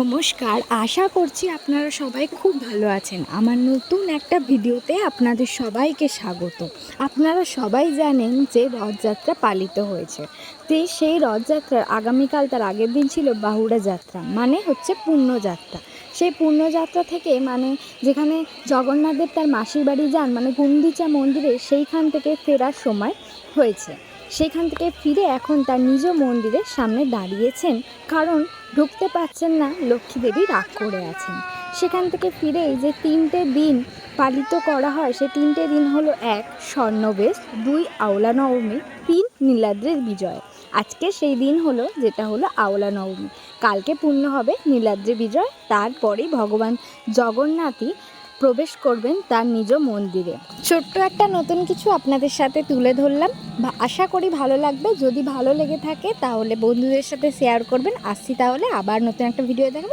নমস্কার, আশা করছি আপনারা সবাই খুব ভালো আছেন। আমার নতুন একটা ভিডিওতে আপনাদের সবাইকে স্বাগত। আপনারা সবাই জানেন যে রথযাত্রা পালিত হয়েছে। তো সেই রথযাত্রার আগামীকাল তার আগের দিন ছিল বাহুড়া যাত্রা, মানে হচ্ছে পুণ্যযাত্রা। সেই পুণ্যযাত্রা থেকে যেখানে জগন্নাথদেব তার মাসির বাড়ি যান, মানে গুন্ডিচা মন্দিরে, সেইখান থেকে ফেরার সময় হয়েছে। সেখান থেকে ফিরে এখন তার নিজ মন্দিরের সামনে দাঁড়িয়েছেন, কারণ ঢুকতে পারছেন না, লক্ষ্মী দেবী রাগ করে আছেন। সেখান থেকে ফিরেই যে 3টে দিন পালিত করা হয়, সে 3টে দিন হলো: 1 স্বর্ণবেশ, 2 আওলা নবমী, 3 নীলাদ্রির বিজয়। আজকে সেই দিন হলো, যেটা হলো আওলা নবমী। কালকে পূর্ণ হবে নীলাদ্রি বিজয়। তারপরেই ভগবান জগন্নাথই প্রবেশ করবেন তার নিজ মন্দিরে। ছোট্ট একটা নতুন কিছু আপনাদের সাথে তুলে ধরলাম, আশা করি ভালো লাগবে। যদি ভালো লেগে থাকে তাহলে বন্ধুদের সাথে শেয়ার করবেন। আসছি তাহলে আবার নতুন একটা ভিডিও দেখাবে।